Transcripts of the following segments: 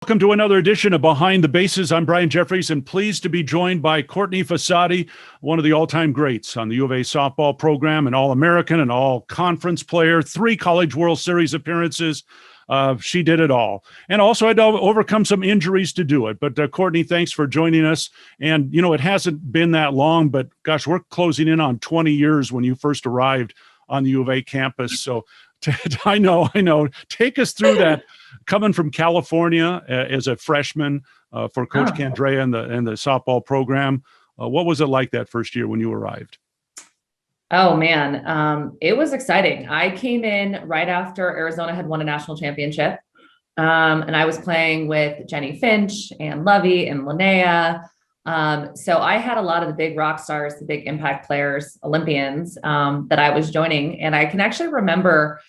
Welcome to another edition of Behind the Bases. I'm Brian Jeffries and pleased to be joined by Courtney Fossatti, one of the all-time greats on the U of A softball program, an All-American, an All-Conference player, 3 College World Series appearances. She did it all and also had to overcome some injuries to do it. But Courtney, thanks for joining us. And, you know, it hasn't been that long, but gosh, we're closing in on 20 years when you first arrived on the U of A campus. So I know. Take us through that. Coming from California as a freshman for Coach Candrea and the softball program, what was it like that first year when you arrived? Oh man, it was exciting. I came in right after Arizona had won a national championship, and I was playing with Jenny Finch and Lovey and Linnea. So I had a lot of the big rock stars, the big impact players, Olympians that I was joining, and I can actually remember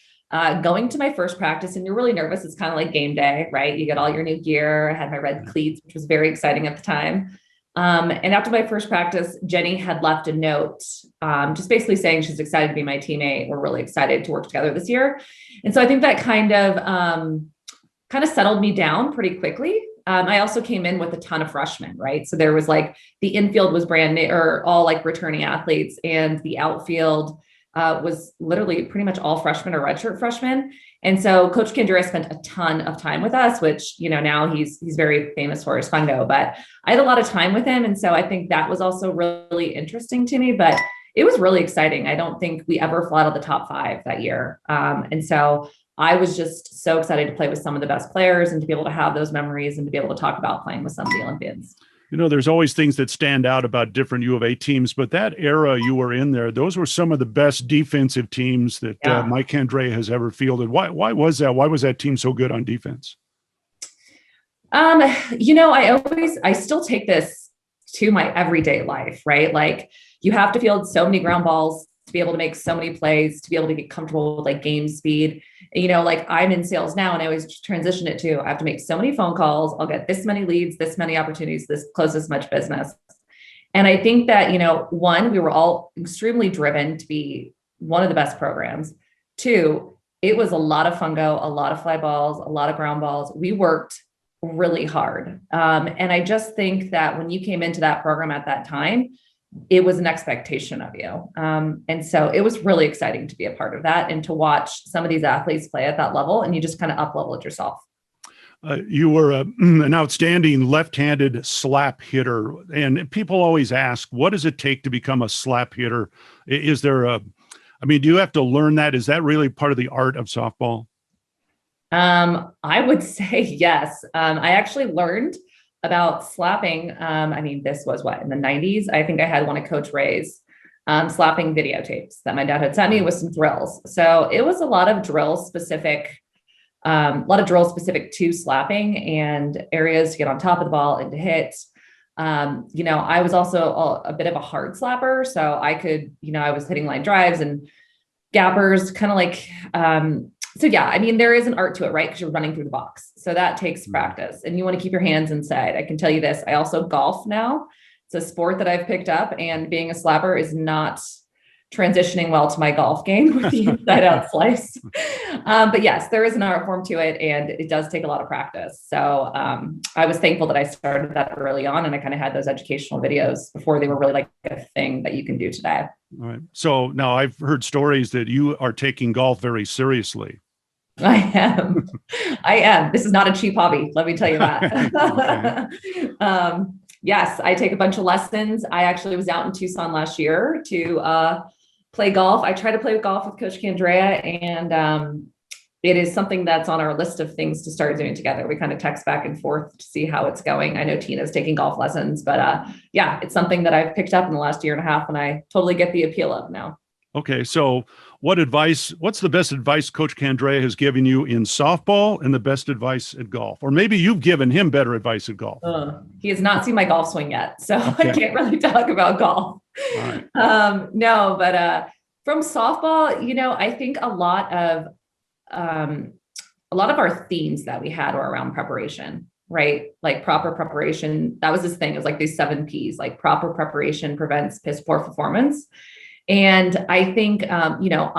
going to my first practice, and you're really nervous. It's kind of like game day, right? You get all your new gear. I had my red cleats, which was very exciting at the time. And after my first practice, Jenny had left a note, just basically saying she's excited to be my teammate. We're really excited to work together this year. And so I think that kind of settled me down pretty quickly. I also came in with a ton of freshmen, right? So there was like the infield was brand new, or all like returning athletes, and the outfield was literally pretty much all freshmen or redshirt freshmen. And so Coach Candrea spent a ton of time with us, which, you know, now he's very famous for his fungo, but I had a lot of time with him. And so I think that was also really interesting to me, but it was really exciting. I don't think we ever flew out of the top 5 that year. And so I was just so excited to play with some of the best players and to be able to have those memories and to be able to talk about playing with some of the Olympians. You know, there's always things that stand out about different U of A teams, but that era you were in there, those were some of the best defensive teams that Mike Candrea has ever fielded. Why was that? Why was that team so good on defense? You know, I still take this to my everyday life, right? Like you have to field so many ground balls to be able to make so many plays, to be able to get comfortable with like game speed. You know, like I'm in sales now and I always transition it to, I have to make so many phone calls. I'll get this many leads, this many opportunities, close this much business. And I think that, you know, 1, we were all extremely driven to be one of the best programs. 2, it was a lot of fungo, a lot of fly balls, a lot of ground balls. We worked really hard. And I just think that when you came into that program at that time, it was an expectation of you. And so it was really exciting to be a part of that and to watch some of these athletes play at that level, and you just kind of up-leveled yourself. You were an outstanding left-handed slap hitter. And people always ask, what does it take to become a slap hitter? Is there do you have to learn that? Is that really part of the art of softball? I would say yes. I actually learned about slapping. This was in the 90s. I think I had one of Coach Ray's slapping videotapes that my dad had sent me with some drills. So it was a lot of drill specific to slapping and areas to get on top of the ball and to hit. You know, I was also a bit of a hard slapper. So I could, you know, I was hitting line drives and gappers, kind of like, so yeah, I mean, there is an art to it, right? Because you're running through the box. So that takes practice and you want to keep your hands inside. I can tell you this. I also golf now. It's a sport that I've picked up, and being a slapper is not transitioning well to my golf game with the inside out slice. But yes, there is an art form to it, and it does take a lot of practice. So I was thankful that I started that early on, and I kind of had those educational videos before they were really like a thing that you can do today. All right. So now I've heard stories that you are taking golf very seriously. I am. This is not a cheap hobby. Let me tell you that. Yes, I take a bunch of lessons. I actually was out in Tucson last year to play golf. I try to play golf with Coach Candrea, and it is something that's on our list of things to start doing together. We kind of text back and forth to see how it's going. I know Tina's taking golf lessons, but yeah, it's something that I've picked up in the last year and a half, and I totally get the appeal of now. Okay, so what's the best advice Coach Candrea has given you in softball and the best advice at golf? Or maybe you've given him better advice at golf. He has not seen my golf swing yet, so okay. I can't really talk about golf. All right. No, but from softball, you know, I think a lot of our themes that we had were around preparation, right? Like proper preparation. That was this thing. It was like these 7 Ps, like proper preparation prevents piss poor performance. And I think, you know,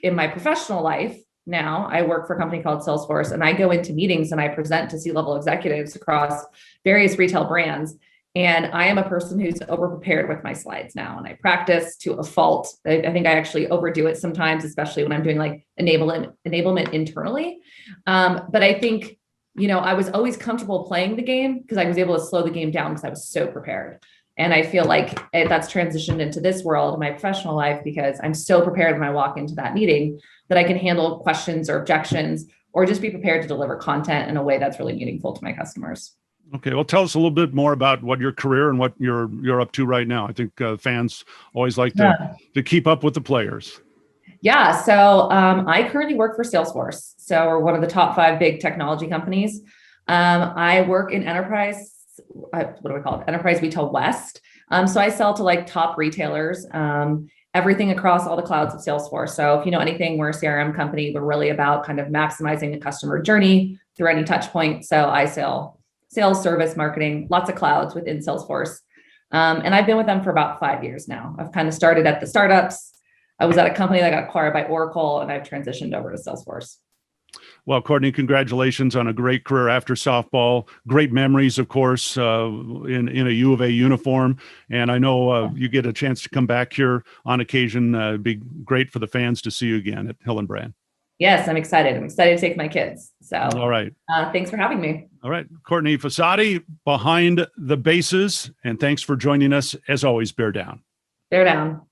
in my professional life, now. I work for a company called Salesforce, and I go into meetings and I present to C-level executives across various retail brands. And I am a person who's over-prepared with my slides now, and I practice to a fault. I think I actually overdo it sometimes, especially when I'm doing like enablement internally. But I think, I was always comfortable playing the game because I was able to slow the game down because I was so prepared. And I feel like that's transitioned into this world in my professional life because I'm so prepared when I walk into that meeting that I can handle questions or objections or just be prepared to deliver content in a way that's really meaningful to my customers. Okay, well, tell us a little bit more about what your career and what you're up to right now. I think fans always like to keep up with the players. Yeah, so I currently work for Salesforce. So we're one of the top 5 big technology companies. I work in enterprise, what do we call it? Enterprise Retail West. So I sell to like top retailers, everything across all the clouds of Salesforce. So if you know anything, we're a CRM company. We're really about kind of maximizing the customer journey through any touch point. So I sell sales, service, marketing, lots of clouds within Salesforce. And I've been with them for about 5 years now. I've kind of started at the startups. I was at a company that got acquired by Oracle, and I've transitioned over to Salesforce. Well, Courtney, congratulations on a great career after softball. Great memories, of course, in a U of A uniform. And I know you get a chance to come back here on occasion. It'd be great for the fans to see you again at Hillenbrand. Yes, I'm excited. I'm excited to take my kids. So, all right. Thanks for having me. All right. Courtney Fossatti, Behind the Bases. And thanks for joining us. As always, bear down. Bear down.